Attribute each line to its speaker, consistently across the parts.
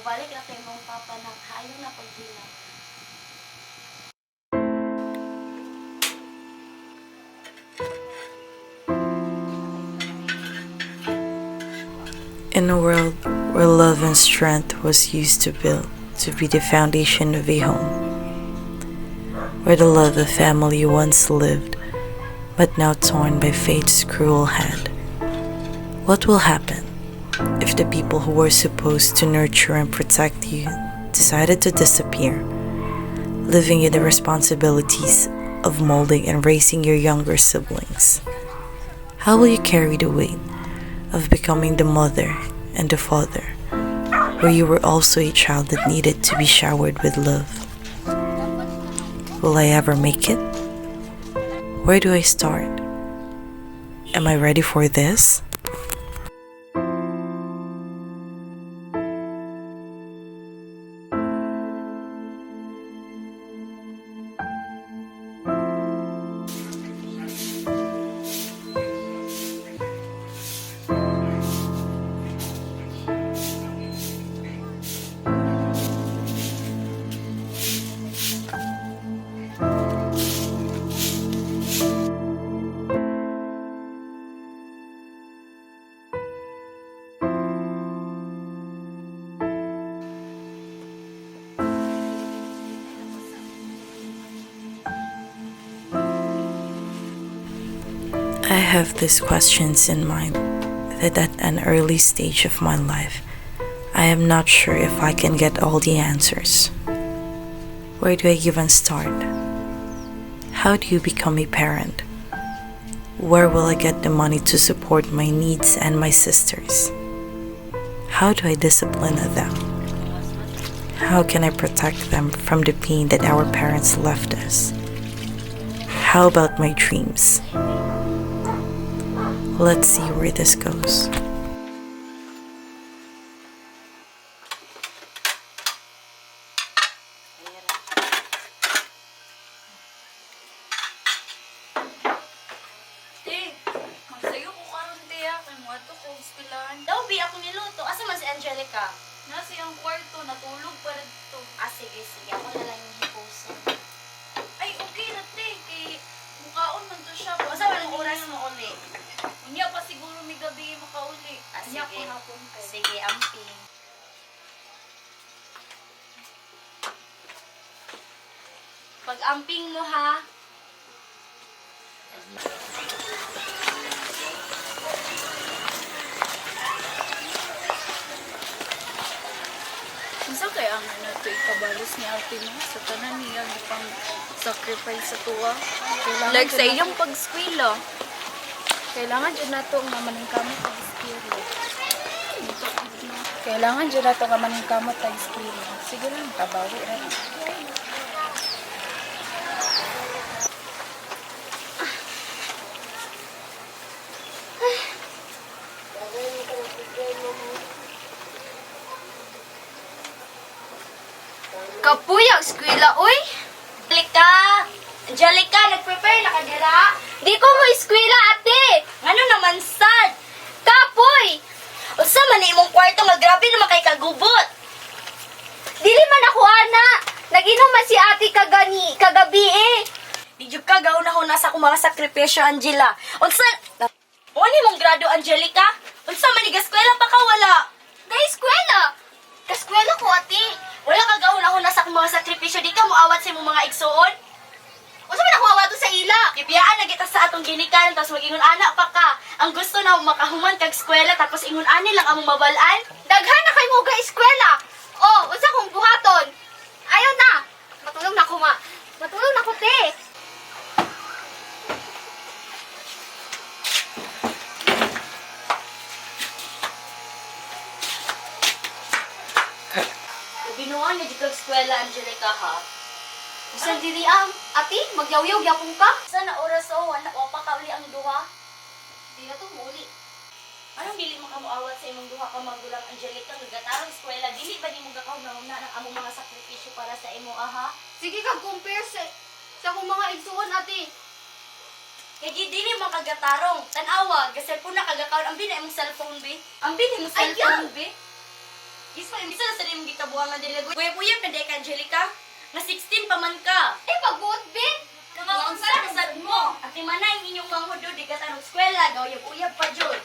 Speaker 1: Mubalik na kay mong papa ng hayo na pagbilang.
Speaker 2: In a world where love and strength was used to build to be the foundation of a home, where the love of family once lived, but now torn by fate's cruel hand, what will happen if the people who were supposed to nurture and protect you decided to disappear, living in the responsibilities of molding and raising your younger siblings? How will you carry the weight of becoming the mother and the father, where you were also a child that needed to be showered with love? Will I ever make it? Where do I start? Am I ready for this? I have these questions in mind that at an early stage of my life, I am not sure if I can get all the answers. Where do I even start? How do you become a parent? Where will I get the money to support my needs and my sisters? How do I discipline them? How can I protect them from the pain that our parents left us? How about my dreams? Let's see where this goes.
Speaker 3: Te, magsayo ko karon te ah, kay mo ato ko hospital.
Speaker 1: Daw, bi ako niluto. Asa man si Angelica?
Speaker 3: Nasa iyang kwarto, natulog pa dito.
Speaker 1: Sige. Ako na lang yung hipusin.
Speaker 3: Ay, okay na te, kay mukhaon man to siya.
Speaker 1: Asa man ang oras mo uli?
Speaker 3: Unya pa siguro may gabi makauli. Unya
Speaker 1: Sige.
Speaker 3: ko hapon te.
Speaker 1: Sige, amping. Pag-amping mo ha.
Speaker 3: Unsa kay ang ano to ikabalos ni ate mo sa tanan niya gipang sacrifice sa tuwa. Like sa iyong pag-eskwela.
Speaker 4: Kailangan dyan na ito nga maningkamot ang espiritu. Kailangan dyan na ito nga maningkamot ang espiritu. Sige lang, kabawi rin.
Speaker 3: Kapuyag eskwela oy.
Speaker 1: Angelica, nag-prepare na ka dira?
Speaker 3: Di ko mo eskwela ate.
Speaker 1: Ano naman sad?
Speaker 3: Kapoy.
Speaker 1: Usa man ni imong kwarto nga grabe naman kay kagubot.
Speaker 3: Dili man ako ana. Nag-inom man si ate kagabi eh.
Speaker 1: Di jud ka gahuna sa akong mga sakripisyo, Angela. Unsa Oni mong grado, Angelica? Unsa man ni gaskwela pa ka wala?
Speaker 3: Kay eskwela. Kaskwela ko ate.
Speaker 1: Wala ka gahuna sa akong mga sakripisyo, di ka moawat sa imong mga igsuon?
Speaker 3: Unsa man ako awato sa ila?
Speaker 1: Ibiyaan na kita sa atong ginikanan tapos magingon anak pa ka. Ang gusto na makahuman kag eskwela tapos ingon ani lang among mabalaan.
Speaker 3: Daghan na kay mo ga eskwela. Oh, unsa kong buhaton? Ayaw na. Matulog na ko ma. Matulog na ko te.
Speaker 1: Binuan na jud kag eskwela, Angelica ha.
Speaker 3: Bisan diri ang ati magyaw-yaw gyapon ka.
Speaker 1: Sana oras wala wa pa ka uli ang duha.
Speaker 3: Di na to muli.
Speaker 1: Anong dili mo ka moawat sa imong duha ka magulang, Angelica, gatarong eskwela, dili ba nimo gakauna ng among mga sakripisyo para sa imo aha?
Speaker 3: Sige kag compare sa akong mga igsuon ati.
Speaker 1: Kay dili mo kagatarong, tan-awa, gasay po na kagakaon ang bina imong cellphone bi. Ang bina imong
Speaker 3: Ay,
Speaker 1: cellphone bi. Isa na sa rin mong gikabuhangan dili. Uyab-uyab na dahil ka, Angelica. Nga 16 pa man ka.
Speaker 3: Eh, pag-buot, be!
Speaker 1: Kaunsa na sad mo. At manay inyong manghudo, di ka tanong eskwela. Gawayab-uyab pa, Jud.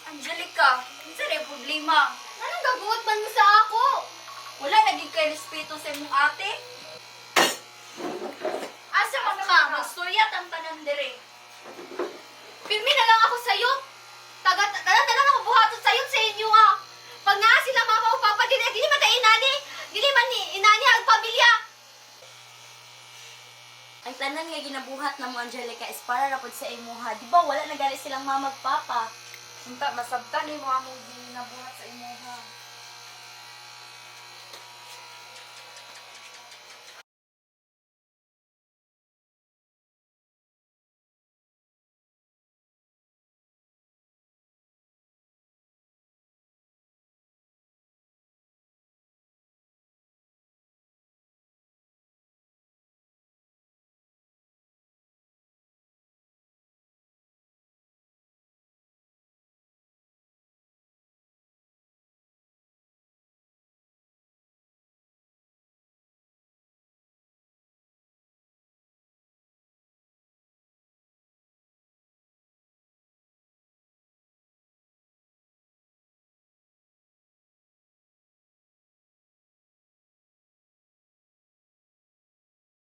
Speaker 3: Angelica, isa rin problema. Anong gabuot man mo sa ako? Wala naging kay respeto sa imong ate? Asa man ka? Magsuyat ang tanan dire. Pirmi na lang ako sa'yo. Taga lang ako buhaton sa'yo sa inyo ha. Pag naa sila mama o papa, dili man tayo inani. Dili man ni inani ang pamilya.
Speaker 1: Ang tanan nga ginabuhat na mo, Angelica, is para rapod sa imuha. Di ba wala nagali silang mamag papa?
Speaker 4: Unta, masabtan ni mo among ginabuhat sa imo ha.